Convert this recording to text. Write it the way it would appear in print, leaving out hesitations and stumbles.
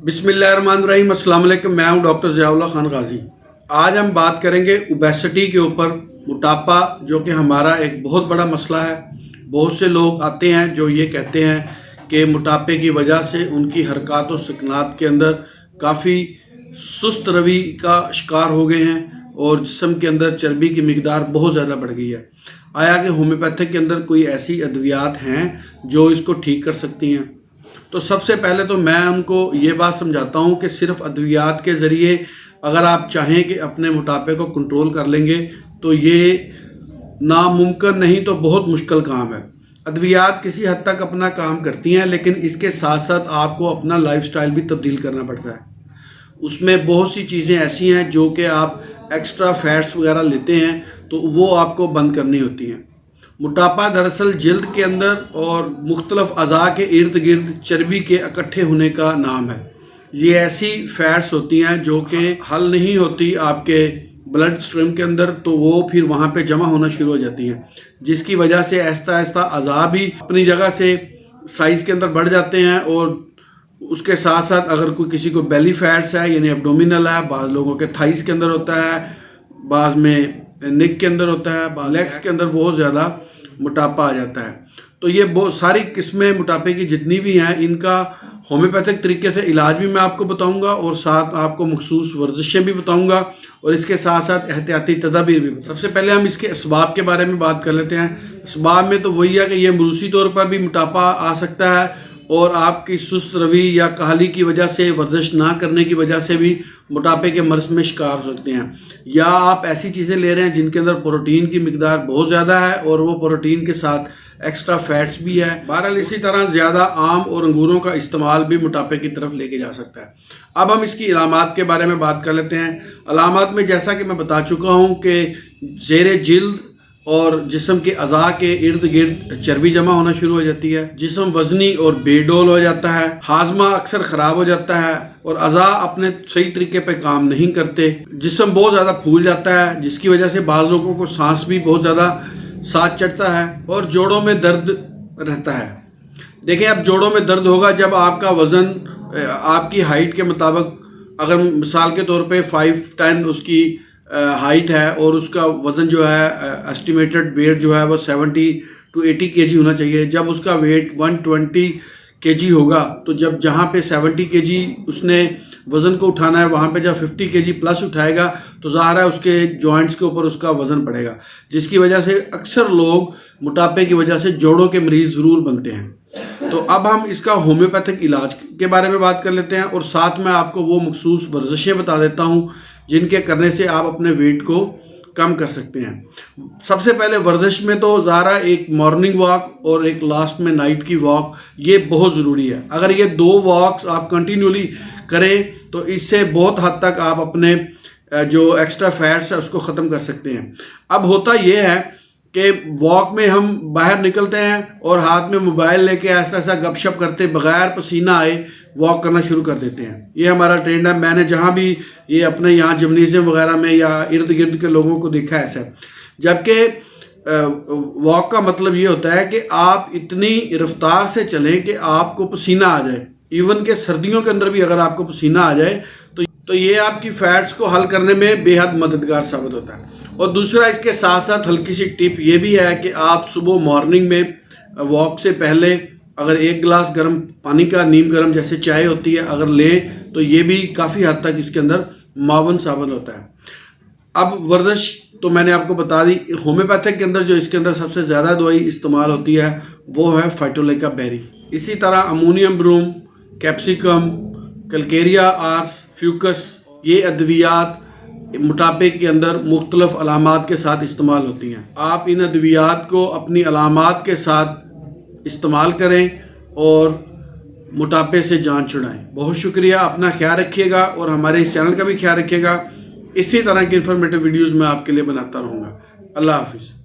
बिस्मिल्लाहिर्रहमानिर्रहीम। अस्सलाम वालेकुम। मैं हूं डॉक्टर ज़ियाउल्लाह खान गाजी। आज हम बात करेंगे ओबेसिटी के ऊपर, मोटापा, जो कि हमारा एक बहुत बड़ा मसला है। बहुत से लोग आते हैं जो ये कहते हैं कि मोटापे की वजह से उनकी हरकत और सकनात के अंदर काफ़ी सुस्त रवि का शिकार हो गए हैं और जिस्म के अंदर चर्बी की मिकदार बहुत ज़्यादा बढ़ गई है। आया कि होम्योपैथिक के अंदर कोई ऐसी अद्वियात हैं जो इसको ठीक कर सकती हैं? तो सबसे पहले तो मैं उनको ये बात समझाता हूँ कि सिर्फ अद्वियात के ज़रिए अगर आप चाहें कि अपने मोटापे को कंट्रोल कर लेंगे तो ये नामुमकिन नहीं तो बहुत मुश्किल काम है। अद्वियात किसी हद तक अपना काम करती हैं, लेकिन इसके साथ साथ आपको अपना लाइफस्टाइल भी तब्दील करना पड़ता है। उसमें बहुत सी चीज़ें ऐसी हैं जो कि आप एक्स्ट्रा फैट्स वगैरह लेते हैं तो वो आपको बंद करनी होती हैं। मोटापा दरअसल जल्द के अंदर और मुख्तलिफ अज़ा के इर्द गिर्द चर्बी के इकट्ठे होने का नाम है। ये ऐसी फैट्स होती हैं जो कि हल नहीं होती आपके ब्लड स्ट्रीम के अंदर, तो वो फिर वहाँ पे जमा होना शुरू हो जाती हैं, जिसकी वजह से आहिस्ता आहिस्ता अज़ा भी अपनी जगह से साइज़ के अंदर बढ़ जाते हैं। और उसके साथ साथ अगर कोई किसी को बेली फैट्स है यानी एब्डोमिनल है, बाज़ लोगों के थाइस के अंदर होता है, बाज़ में नेक के अंदर होता है, लेग्स के अंदर बहुत ज़्यादा मोटापा आ जाता है। तो ये बहुत सारी किस्में मोटापे की जितनी भी हैं, इनका होम्योपैथिक तरीके से इलाज भी मैं आपको बताऊंगा और साथ आपको मखसूस वर्जिशें भी बताऊंगा और इसके साथ साथ एहतियाती तदाबीर भी। सबसे पहले हम इसके असबाब के बारे में बात कर लेते हैं। असबाब में तो वही है कि ये मरूसी तौर पर भी मोटापा आ सकता है और आपकी सुस्त रवि या काहली की वजह से, वर्जिश ना करने की वजह से भी मोटापे के मर्ज में शिकार हो सकते हैं। या आप ऐसी चीज़ें ले रहे हैं जिनके अंदर प्रोटीन की मिकदार बहुत ज़्यादा है और वो प्रोटीन के साथ एक्स्ट्रा फैट्स भी है। बहरहाल इसी तरह ज़्यादा आम और अंगूरों का इस्तेमाल भी मोटापे की तरफ लेके जा सकता है। अब हम इसकी अलामात के बारे में बात कर लेते हैं। अलामात में जैसा कि मैं बता चुका हूँ कि ज़ेरे जिल्द और जिस्म के अज़ा के इर्द गिर्द चर्बी जमा होना शुरू हो जाती है, जिस्म वजनी और बेडोल हो जाता है, हाजमा अक्सर ख़राब हो जाता है और अज़ा अपने सही तरीके पे काम नहीं करते, जिस्म बहुत ज़्यादा फूल जाता है, जिसकी वजह से बाज़ लोगों को सांस भी बहुत ज़्यादा साथ चढ़ता है और जोड़ों में दर्द रहता है। देखिए, अब जोड़ों में दर्द होगा जब आपका वज़न आपकी हाइट के मुताबिक, अगर मिसाल के तौर पे 5'10" उसकी हाइट है और उसका वज़न जो है एस्टिमेटेड वेट जो है वो 70 to 80 kg होना चाहिए। जब उसका वेट 120 kg होगा तो जब जहाँ पे 70 kg उसने वज़न को उठाना है, वहाँ पे जब 50 kg प्लस उठाएगा तो ज़ाहिर है उसके जॉइंट्स के ऊपर उसका वज़न बढ़ेगा, जिसकी वजह से अक्सर लोग मोटापे की वजह से जोड़ों के मरीज़ ज़रूर बनते हैं। तो अब हम इसका होम्योपैथिक इलाज के बारे में बात कर लेते हैं और साथ में आपको वो मखसूस वर्जिशें बता देता हूँ जिनके करने से आप अपने वेट को कम कर सकते हैं। सबसे पहले वर्जिश में तो ज़ारा एक मॉर्निंग वॉक और एक लास्ट में नाइट की वॉक, ये बहुत ज़रूरी है। अगर ये 2 वॉक्स आप कंटिन्यूली करें तो इससे बहुत हद तक आप अपने जो एक्स्ट्रा फैट्स है उसको ख़त्म कर सकते हैं। अब होता ये है कि वॉक में हम बाहर निकलते हैं और हाथ में मोबाइल लेके ऐसा ऐसा गपशप करते बगैर पसीना आए वॉक करना शुरू कर देते हैं। ये हमारा ट्रेंड है। मैंने जहाँ भी ये अपने यहाँ जिम्नेशियम वगैरह में या इर्द गिर्द के लोगों को देखा है ऐसा। जबकि वॉक का मतलब ये होता है कि आप इतनी रफ्तार से चलें कि आपको पसीना आ जाए। इवन के सर्दियों के अंदर भी अगर आपको पसीना आ जाए तो ये आपकी फैट्स को हल करने में बेहद मददगार साबित होता है। और दूसरा, इसके साथ साथ हल्की सी टिप ये भी है कि आप सुबह मॉर्निंग में वॉक से पहले अगर 1 गिलास गर्म पानी का, नीम गर्म जैसे चाय होती है, अगर लें तो ये भी काफ़ी हद तक इसके अंदर मावन साबित होता है। अब वर्जिश तो मैंने आपको बता दी। होम्योपैथिक के अंदर जो इसके अंदर सबसे ज़्यादा दवाई इस्तेमाल होती है वो है फाइटोलेका बेरी। इसी तरह ammonium brom, capsicum, calcarea ars, fucus, ये अद्वियात मोटापे के अंदर मुख्तलिफ अलामात के साथ इस्तेमाल होती हैं। आप इन अद्वियात को अपनी अलामात के साथ इस्तेमाल करें और मोटापे से जान छुड़ाएं। बहुत शुक्रिया। अपना ख्याल रखिएगा और हमारे इस चैनल का भी ख्याल रखिएगा। इसी तरह की इंफॉर्मेटिव वीडियोज़ मैं आपके लिए बनाता रहूँगा। अल्लाह हाफिज़।